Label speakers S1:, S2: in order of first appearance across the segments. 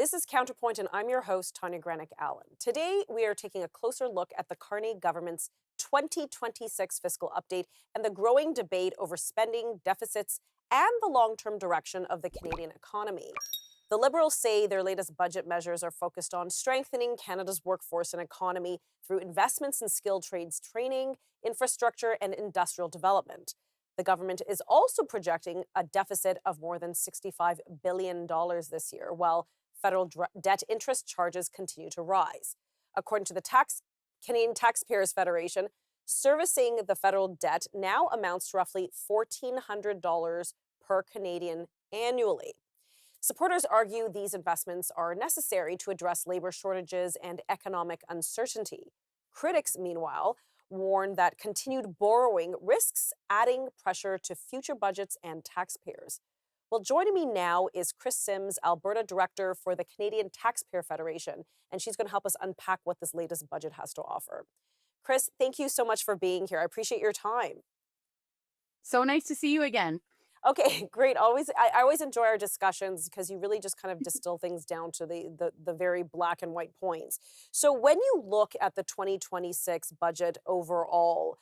S1: This is CounterPoint, and I'm your host, Tanya Granic Allen. Today, we are taking a closer look at the Carney government's 2026 fiscal update and the growing debate over spending, deficits, and the long-term direction of the Canadian economy. The Liberals say their latest budget measures are focused on strengthening Canada's workforce and economy through investments in skilled trades training, infrastructure, and industrial development. The government is also projecting a deficit of more than $65 billion this year, while federal debt interest charges continue to rise. According to the Canadian Taxpayers Federation, servicing the federal debt now amounts to roughly $1,400 per Canadian annually. Supporters argue these investments are necessary to address labor shortages and economic uncertainty. Critics, meanwhile, warn that continued borrowing risks adding pressure to future budgets and taxpayers. Well, joining me now is Kris Sims, Alberta Director for the Canadian Taxpayer Federation, and she's going to help us unpack what this latest budget has to offer. Kris, thank you so much for being here. I appreciate your time.
S2: So nice to see you again.
S1: Okay, great. I always enjoy our discussions because you really just kind of distill things down to the very black and white points. So when you look at the 2026 budget overall,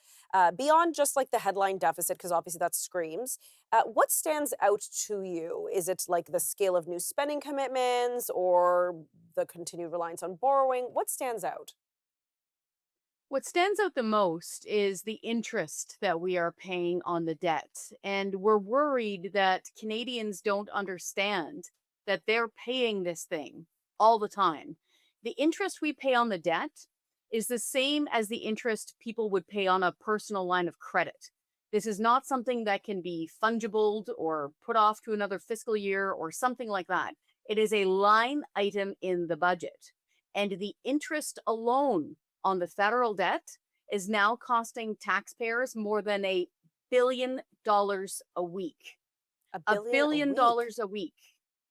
S1: beyond just like the headline deficit, because obviously that screams, what stands out to you? Is it like the scale of new spending commitments or the continued reliance on borrowing? What stands out?
S2: What stands out the most is the interest that we are paying on the debt. And we're worried that Canadians don't understand that they're paying this thing all the time. The interest we pay on the debt is the same as the interest people would pay on a personal line of credit. This is not something that can be fungible or put off to another fiscal year or something like that. It is a line item in the budget. And the interest alone on the federal debt is now costing taxpayers more than $1 billion a week.
S1: A
S2: $1
S1: billion
S2: billion
S1: a week?
S2: a week.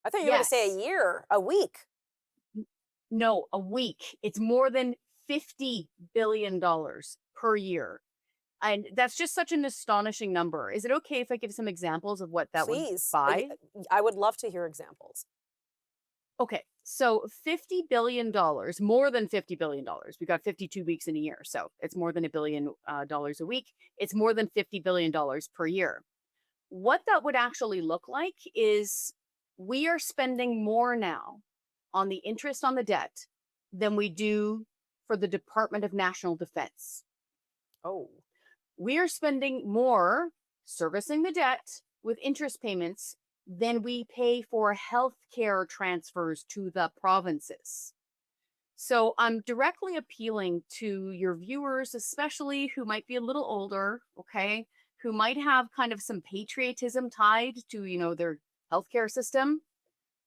S1: I thought you were going to say a
S2: Yes.
S1: year, a week.
S2: No, a week. It's more than $50 billion per year. And that's just such an astonishing number. Is it okay if I give some examples of what that would
S1: Please.
S2: buy?
S1: I would love to hear examples.
S2: Okay, so $50 billion, more than $50 billion. We got 52 weeks in a year, so it's more than $1 billion a week. It's more than $50 billion per year. What that would actually look like is we are spending more now on the interest on the debt than we do for the Department of National Defense.
S1: Oh.
S2: We are spending more servicing the debt with interest payments than we pay for healthcare transfers to the provinces. So I'm directly appealing to your viewers, especially who might be a little older, okay, who might have kind of some patriotism tied to, their healthcare system.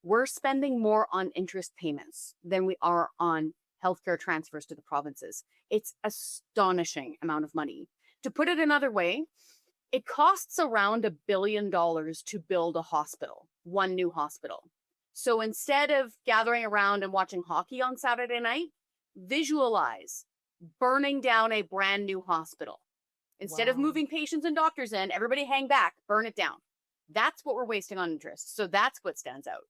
S2: We're spending more on interest payments than we are on healthcare transfers to the provinces. It's astonishing amount of money. To put it another way, it costs around $1 billion to build a hospital, one new hospital. So instead of gathering around and watching hockey on Saturday night, visualize burning down a brand new hospital. Instead of
S1: Wow.
S2: moving patients and doctors in, everybody hang back, burn it down. That's what we're wasting on interest. So that's what stands out.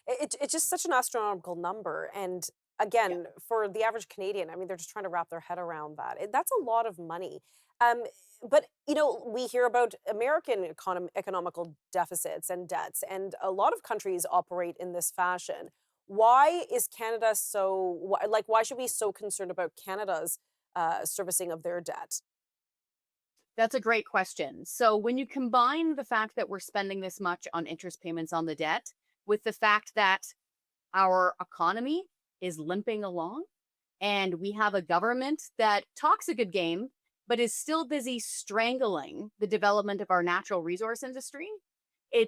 S1: It's just such an astronomical number. And
S2: Yeah.
S1: again, for the average Canadian, I mean, they're just trying to wrap their head around that. That's a lot of money. Um, but, we hear about American economical deficits and debts, and a lot of countries operate in this fashion. Why is Canada why should we be so concerned about Canada's servicing of their debt?
S2: That's a great question. So when you combine the fact that we're spending this much on interest payments on the debt with the fact that our economy is limping along and we have a government that talks a good game, but is still busy strangling the development of our natural resource industry,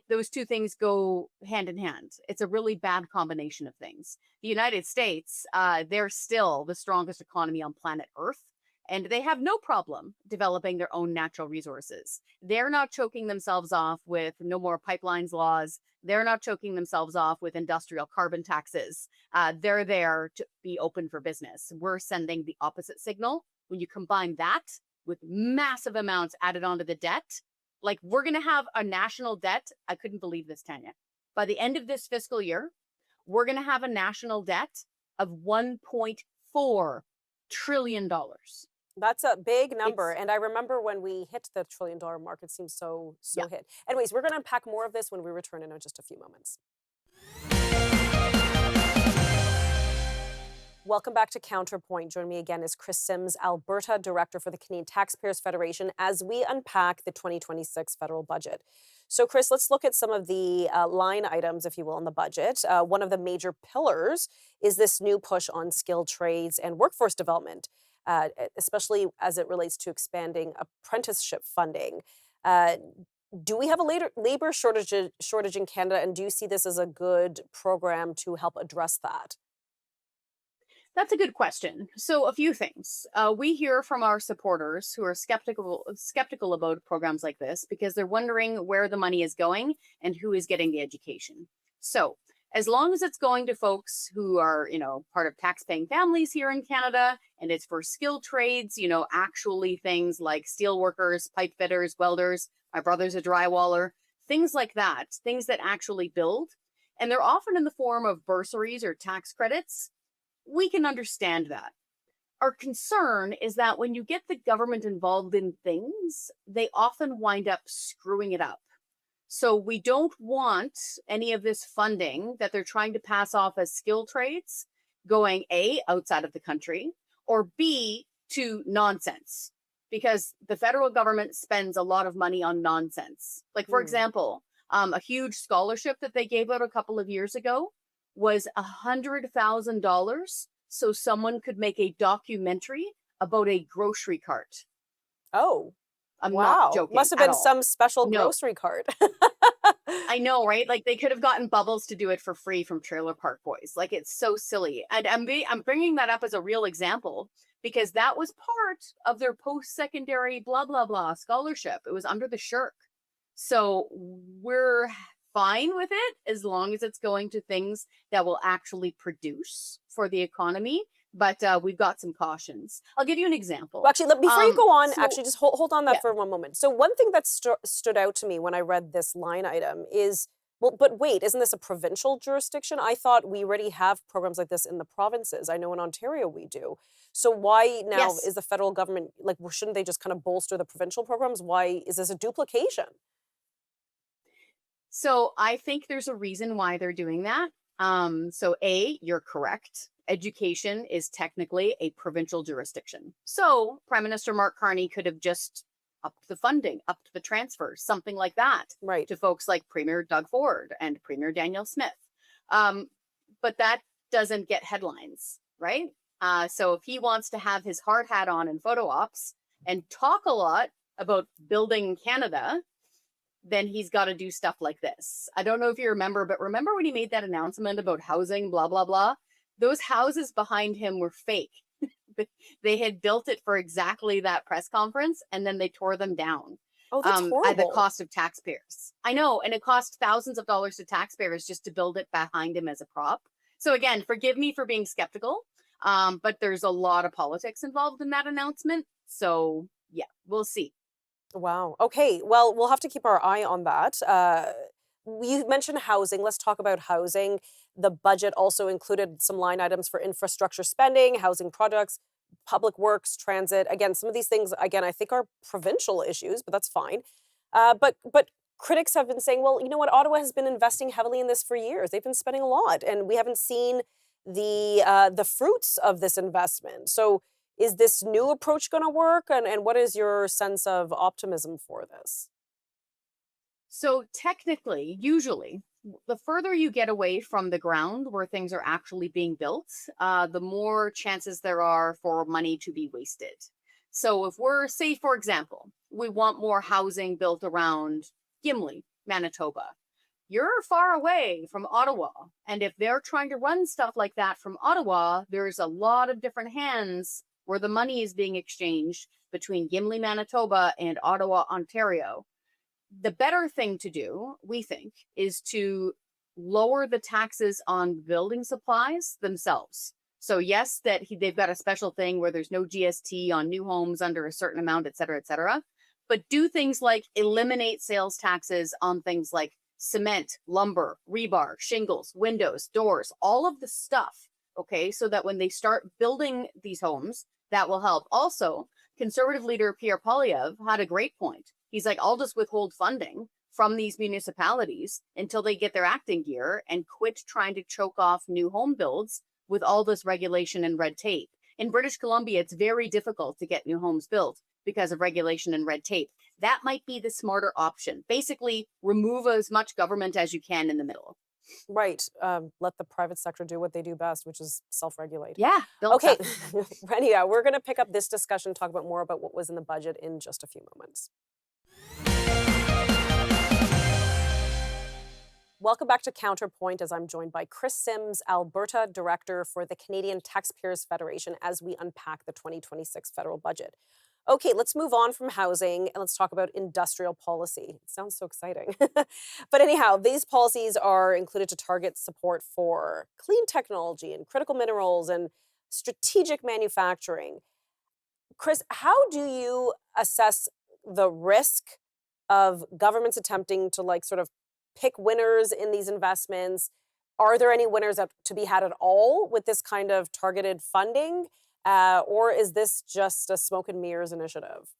S2: those two things go hand in hand. It's a really bad combination of things. The United States, they're still the strongest economy on planet Earth, and they have no problem developing their own natural resources. They're not choking themselves off with no more pipelines laws. They're not choking themselves off with industrial carbon taxes. They're there to be open for business. We're sending the opposite signal. When you combine that with massive amounts added onto the debt, like we're going to have a national debt. I couldn't believe this, Tanya. By the end of this fiscal year, we're going to have a national debt of $1.4 trillion.
S1: That's a big number.
S2: It's
S1: And I remember when we hit the $1 trillion mark, it seems so
S2: Yeah.
S1: hit. Anyways, we're going to unpack more of this when we return in just a few moments. Welcome back to CounterPoint. Joining me again is Kris Sims, Alberta Director for the Canadian Taxpayers Federation, as we unpack the 2026 federal budget. So, Kris, let's look at some of the line items, if you will, in the budget. One of the major pillars is this new push on skilled trades and workforce development, especially as it relates to expanding apprenticeship funding. Uh, do we have a labor shortage in Canada, and do you see this as a good program to help address that?
S2: That's a good question. So a few things. We hear from our supporters who are skeptical about programs like this because they're wondering where the money is going and who is getting the education. So as long as it's going to folks who are, part of tax-paying families here in Canada, and it's for skilled trades, actually things like steel workers, pipe fitters, welders, my brother's a drywaller, things like that, things that actually build, and they're often in the form of bursaries or tax credits, we can understand that. Our concern is that when you get the government involved in things, they often wind up screwing it up. So we don't want any of this funding that they're trying to pass off as skill trades going A, outside of the country, or B, to nonsense. Because the federal government spends a lot of money on nonsense. Like, for example, a huge scholarship that they gave out a couple of years ago was $100,000 so someone could make a documentary about a grocery cart.
S1: Oh,
S2: I'm
S1: wow.
S2: not joking.
S1: Must have
S2: at
S1: been
S2: all.
S1: some special
S2: No.
S1: grocery cart.
S2: I know, right? Like they could have gotten Bubbles to do it for free from Trailer Park Boys. Like it's so silly. And I'm bringing that up as a real example because that was part of their post-secondary blah, blah, blah scholarship. It was under the shirk. So we're fine with it as long as it's going to things that will actually produce for the economy. But we've got some cautions. I'll give you an example.
S1: Well, actually, before you go on,
S2: so-
S1: actually, just hold on that
S2: Yeah.
S1: for one moment. So one thing that stood out to me when I read this line item is, well, but wait, isn't this a provincial jurisdiction? I thought we already have programs like this in the provinces. I know in Ontario we do. So why now
S2: Yes.
S1: is the federal government, like, shouldn't they just kind of bolster the provincial programs? Why is this a duplication?
S2: So I think there's a reason why they're doing that. So A, you're correct. Education is technically a provincial jurisdiction. So Prime Minister Mark Carney could have just upped the funding, upped the transfers, something like that
S1: Right.
S2: to folks like Premier Doug Ford and Premier Danielle Smith. But that doesn't get headlines, right? So if he wants to have his hard hat on in photo ops and talk a lot about building Canada, then he's got to do stuff like this. I don't know if you remember, but remember when he made that announcement about housing, blah, blah, blah? Those houses behind him were fake. They had built it for exactly that press conference, and then they tore them down.
S1: Oh, that's
S2: At the
S1: horrible.
S2: cost of taxpayers. I know, and it cost thousands of dollars to taxpayers just to build it behind him as a prop. So again, forgive me for being skeptical, but there's a lot of politics involved in that announcement. So yeah, we'll see.
S1: Wow. Okay. Well, we'll have to keep our eye on that. You mentioned housing. Let's talk about housing. The budget also included some line items for infrastructure spending, housing projects, public works, transit. Again, some of these things, again, I think are provincial issues, but that's fine. But critics have been saying, well, you know what? Ottawa has been investing heavily in this for years. They've been spending a lot, and we haven't seen the fruits of this investment. So is this new approach going to work? And what is your sense of optimism for this?
S2: So technically, usually, the further you get away from the ground where things are actually being built, the more chances there are for money to be wasted. So if we're, say, for example, we want more housing built around Gimli, Manitoba, you're far away from Ottawa. And if they're trying to run stuff like that from Ottawa, there's a lot of different hands where the money is being exchanged between Gimli, Manitoba and Ottawa, Ontario. The better thing to do, we think, is to lower the taxes on building supplies themselves. So yes, they've got a special thing where there's no GST on new homes under a certain amount, et cetera, but do things like eliminate sales taxes on things like cement, lumber, rebar, shingles, windows, doors, all of the stuff. Okay, so that when they start building these homes, that will help. Also, Conservative leader Pierre Poilievre had a great point. He's like, I'll just withhold funding from these municipalities until they get their acting gear and quit trying to choke off new home builds with all this regulation and red tape. In British Columbia, it's very difficult to get new homes built because of regulation and red tape. That might be the smarter option. Basically, remove as much government as you can in the middle.
S1: Right. Let the private sector do what they do best, which is self-regulate.
S2: Yeah.
S1: Okay, Renia, we're going to pick up this discussion, talk about more about what was in the budget in just a few moments. Welcome back to CounterPoint, as I'm joined by Kris Sims, Alberta Director for the Canadian Taxpayers Federation, as we unpack the 2026 federal budget. Okay, let's move on from housing and let's talk about industrial policy. It sounds so exciting. But anyhow, these policies are included to target support for clean technology and critical minerals and strategic manufacturing. Kris, how do you assess the risk of governments attempting to sort of pick winners in these investments? Are there any winners to be had at all with this kind of targeted funding? Or is this just a smoke and mirrors initiative?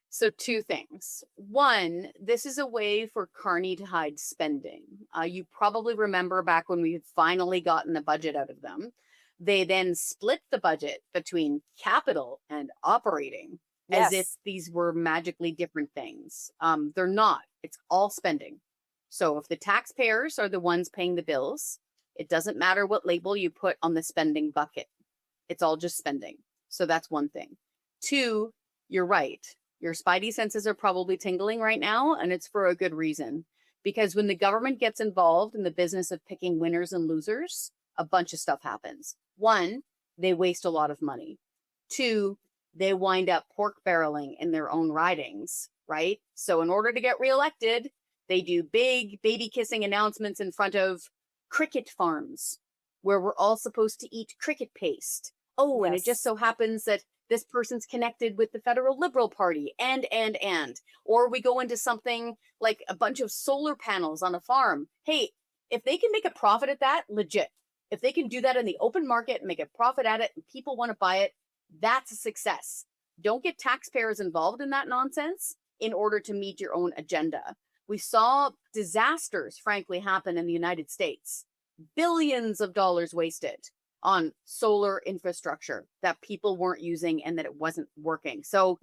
S2: So two things. One, this is a way for Carney to hide spending. You probably remember back when we had finally gotten the budget out of them. They then split the budget between capital and operating as if these were magically different things. They're not. It's all spending. So if the taxpayers are the ones paying the bills, it doesn't matter what label you put on the spending bucket. It's all just spending. So that's one thing. Two, you're right. Your spidey senses are probably tingling right now, and it's for a good reason. Because when the government gets involved in the business of picking winners and losers, a bunch of stuff happens. One, they waste a lot of money. Two, they wind up pork barreling in their own ridings, right? So in order to get reelected, they do big baby kissing announcements in front of cricket farms where we're all supposed to eat cricket paste. Oh, and it just so happens that this person's connected with the federal Liberal Party and. Or we go into something like a bunch of solar panels on a farm. Hey, if they can make a profit at that, legit. If they can do that in the open market and make a profit at it and people want to buy it, that's a success. Don't get taxpayers involved in that nonsense in order to meet your own agenda. We saw disasters, frankly, happen in the United States. Billions of dollars wasted on solar infrastructure that people weren't using and that it wasn't working. So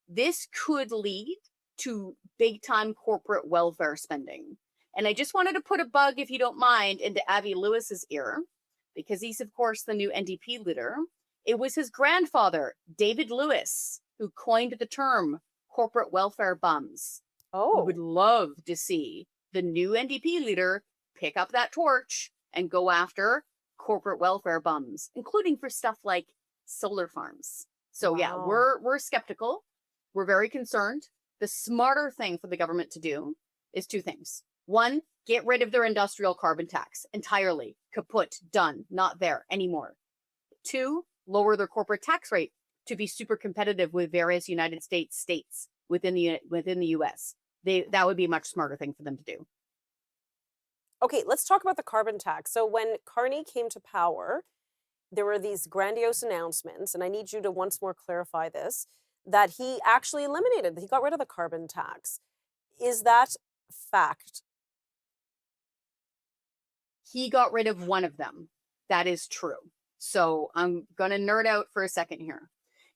S2: this could lead to big time corporate welfare spending. And I just wanted to put a bug, if you don't mind, into Avi Lewis's ear, because he's, of course, the new NDP leader. It was his grandfather, David Lewis, who coined the term corporate welfare bums. We would love to see the new NDP leader pick up that torch and go after corporate welfare bums, including for stuff like solar farms. So yeah, we're skeptical. We're very concerned. The smarter thing for the government to do is two things. One, get rid of their industrial carbon tax entirely. Kaput, done, not there anymore. Two, lower their corporate tax rate to be super competitive with various United States states within the US. That would be a much smarter thing for them to do.
S1: Okay, let's talk about the carbon tax. So when Carney came to power, there were these grandiose announcements, and I need you to once more clarify this, that he actually eliminated, he got rid of the carbon tax. Is that fact?
S2: He got rid of one of them. That is true. So I'm going to nerd out for a second here.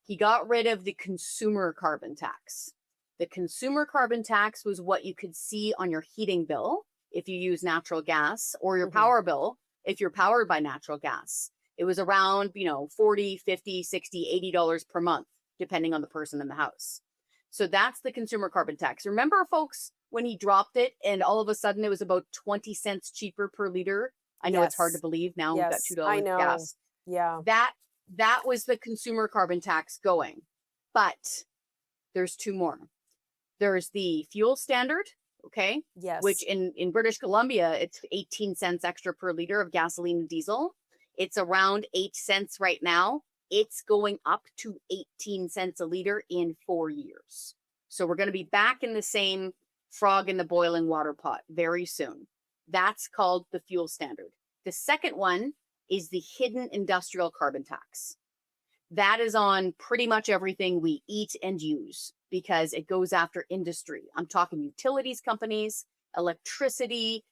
S2: He got rid of the consumer carbon tax. The consumer carbon tax was what you could see on your heating bill if you use natural gas, or your power bill if you're powered by natural gas. It was around, $40, $50, $60, $80 per month, depending on the person in the house. So that's the consumer carbon tax. Remember, folks, when he dropped it and all of a sudden it was about 20 cents cheaper per liter? I know it's hard to believe now. We've got $2 gas.
S1: Yeah.
S2: That was the consumer carbon tax going. But there's two more. There's the fuel standard, okay?
S1: Yes.
S2: Which in British Columbia, it's 18 cents extra per liter of gasoline and diesel. It's around 8 cents right now. It's going up to 18 cents a liter in 4 years. So we're going to be back in the same frog in the boiling water pot very soon. That's called the fuel standard. The second one is the hidden industrial carbon tax. That is on pretty much everything we eat and use because it goes after industry. I'm talking utilities companies, electricity,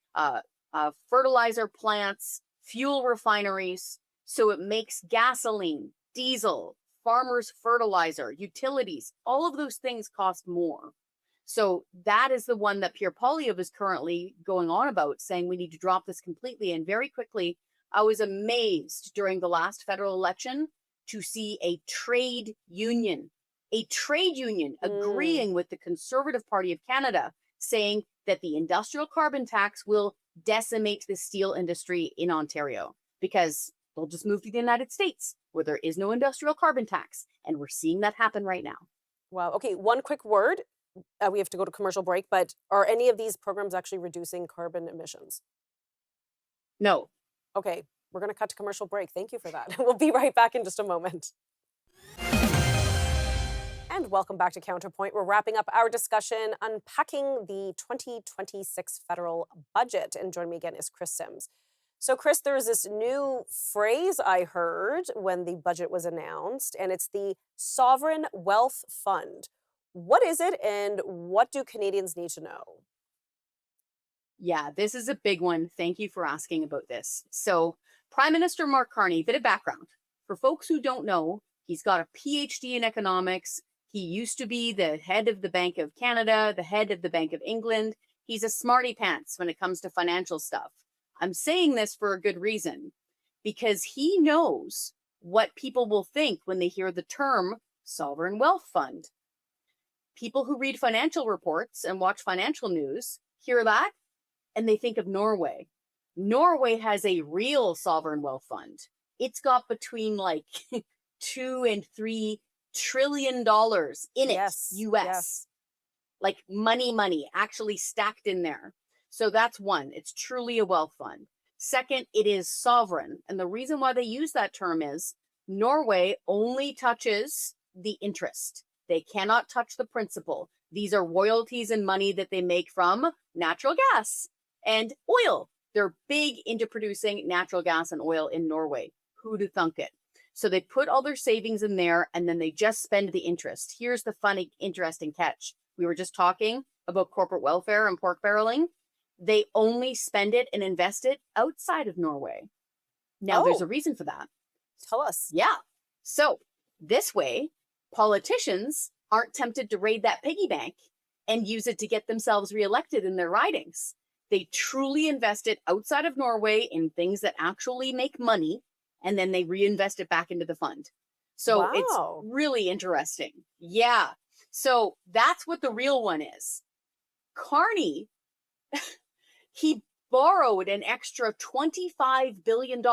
S2: fertilizer plants, fuel refineries. So it makes gasoline, diesel, farmers' fertilizer, utilities, all of those things cost more. So that is the one that Pierre Poilievre is currently going on about, saying we need to drop this completely. And very quickly, I was amazed during the last federal election to see a trade union agreeing with the Conservative Party of Canada, saying that the industrial carbon tax will decimate the steel industry in Ontario because they'll just move to the United States where there is no industrial carbon tax. And we're seeing that happen right now.
S1: Wow. Okay, one quick word. We have to go to commercial break, but are any of these programs actually reducing carbon emissions?
S2: No.
S1: Okay, we're going to cut to commercial break. Thank you for that. We'll be right back in just a moment. And welcome back to CounterPoint. We're wrapping up our discussion unpacking the 2026 federal budget. And joining me again is Kris Sims. So, Kris, there is this new phrase I heard when the budget was announced, and it's the Sovereign Wealth Fund. What is it, and what do Canadians need to know?
S2: Yeah, this is a big one. Thank you for asking about this. So, Prime Minister Mark Carney, bit of background. For folks who don't know, he's got a PhD in economics. He used to be the head of the Bank of Canada, the head of the Bank of England. He's a smarty pants when it comes to financial stuff. I'm saying this for a good reason, because he knows what people will think when they hear the term Sovereign Wealth Fund. People who read financial reports and watch financial news hear that and they think of Norway. Norway has a real sovereign wealth fund. It's got between like $2 and $3 trillion in it, US.
S1: Yes.
S2: Like money, actually stacked in there. So that's one. It's truly a wealth fund. Second, it is sovereign. And the reason why they use that term is Norway only touches the interest. They cannot touch the principal. These are royalties and money that they make from natural gas and oil. They're big into producing natural gas and oil in Norway. Who'd have thunk it? So they put all their savings in there and then they just spend the interest. Here's the funny, interesting catch. We were just talking about corporate welfare and pork barreling. They only spend it and invest it outside of Norway. Now, there's a reason for that.
S1: Tell us.
S2: Yeah. So this way, politicians aren't tempted to raid that piggy bank and use it to get themselves reelected in their ridings. They truly invest it outside of Norway in things that actually make money, and then they reinvest it back into the fund. So It's really interesting. Yeah. So that's what the real one is. Carney, he borrowed an extra $25 billion,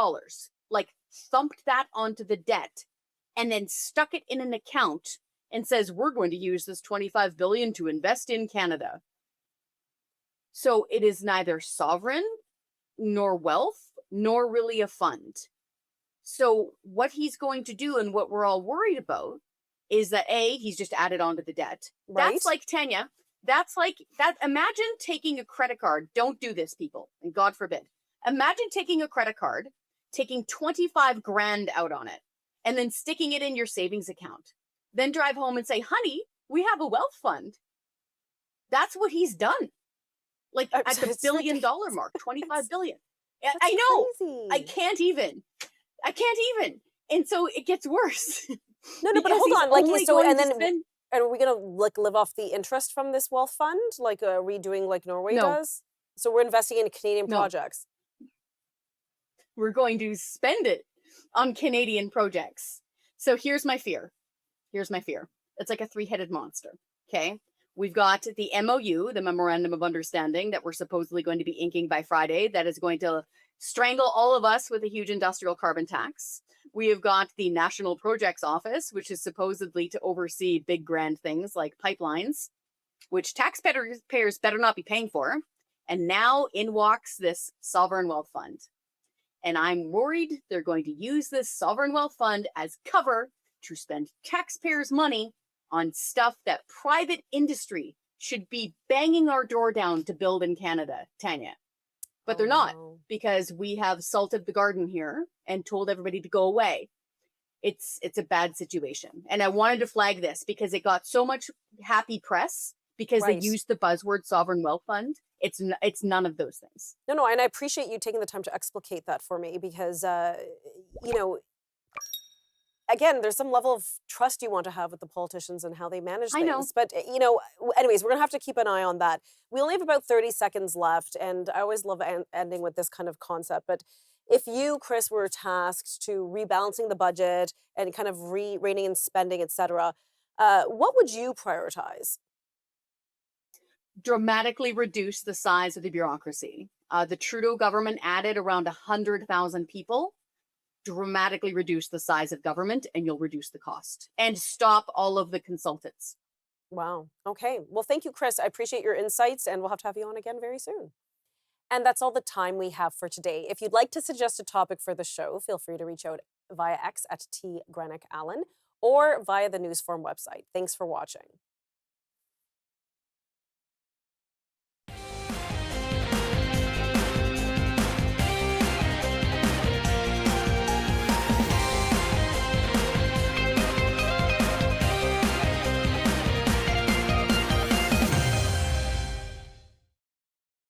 S2: like thumped that onto the debt, and then stuck it in an account and says, we're going to use this $25 billion to invest in Canada. So it is neither sovereign, nor wealth, nor really a fund. So what he's going to do and what we're all worried about is that he's just added on to the debt.
S1: Right.
S2: That's like, Tanya, that's like that. Imagine taking a credit card. Don't do this, people. And God forbid. Imagine taking a credit card, taking 25 grand out on it, and then sticking it in your savings account. Then drive home and say, honey, we have a wealth fund. That's what he's done. Like at the $1 billion mark, 25 billion. I know.
S1: Crazy.
S2: I can't even. And so it gets worse.
S1: No, but hold on. Like, so, and then, are we gonna like live off the interest from this wealth fund? Like, are we doing like Norway does? So we're investing in Canadian projects.
S2: We're going to spend it on Canadian projects. So here's my fear. It's like a three-headed monster. Okay. We've got the MOU, the Memorandum of Understanding, that we're supposedly going to be inking by Friday, that is going to strangle all of us with a huge industrial carbon tax. We have got the National Projects Office, which is supposedly to oversee big grand things like pipelines, which taxpayers better not be paying for. And now in walks this Sovereign Wealth Fund. And I'm worried they're going to use this Sovereign Wealth Fund as cover to spend taxpayers' money on stuff that private industry should be banging our door down to build in Canada, Tanya. But they're not,
S1: no.
S2: because we have salted the garden here and told everybody to go away. It's a bad situation. And I wanted to flag this because it got so much happy press because
S1: Right.
S2: they used the buzzword sovereign wealth fund. It's none of those things.
S1: No, and I appreciate you taking the time to explicate that for me because, you know, again, there's some level of trust you want to have with the politicians and how they manage
S2: I know.
S1: things. But, anyways, we're going to have to keep an eye on that. We only have about 30 seconds left, and I always love ending with this kind of concept. But if you, Kris, were tasked to rebalancing the budget and kind of reining in spending, et cetera, what would you prioritize?
S2: Dramatically reduce the size of the bureaucracy. The Trudeau government added around 100,000 people. Dramatically reduce the size of government and you'll reduce the cost. And stop all of the consultants.
S1: Wow. Okay. Well, thank you, Kris. I appreciate your insights, and we'll have to have you on again very soon. And that's all the time we have for today. If you'd like to suggest a topic for the show, feel free to reach out via X at T Granic Allen or via the Newsform website. Thanks for watching.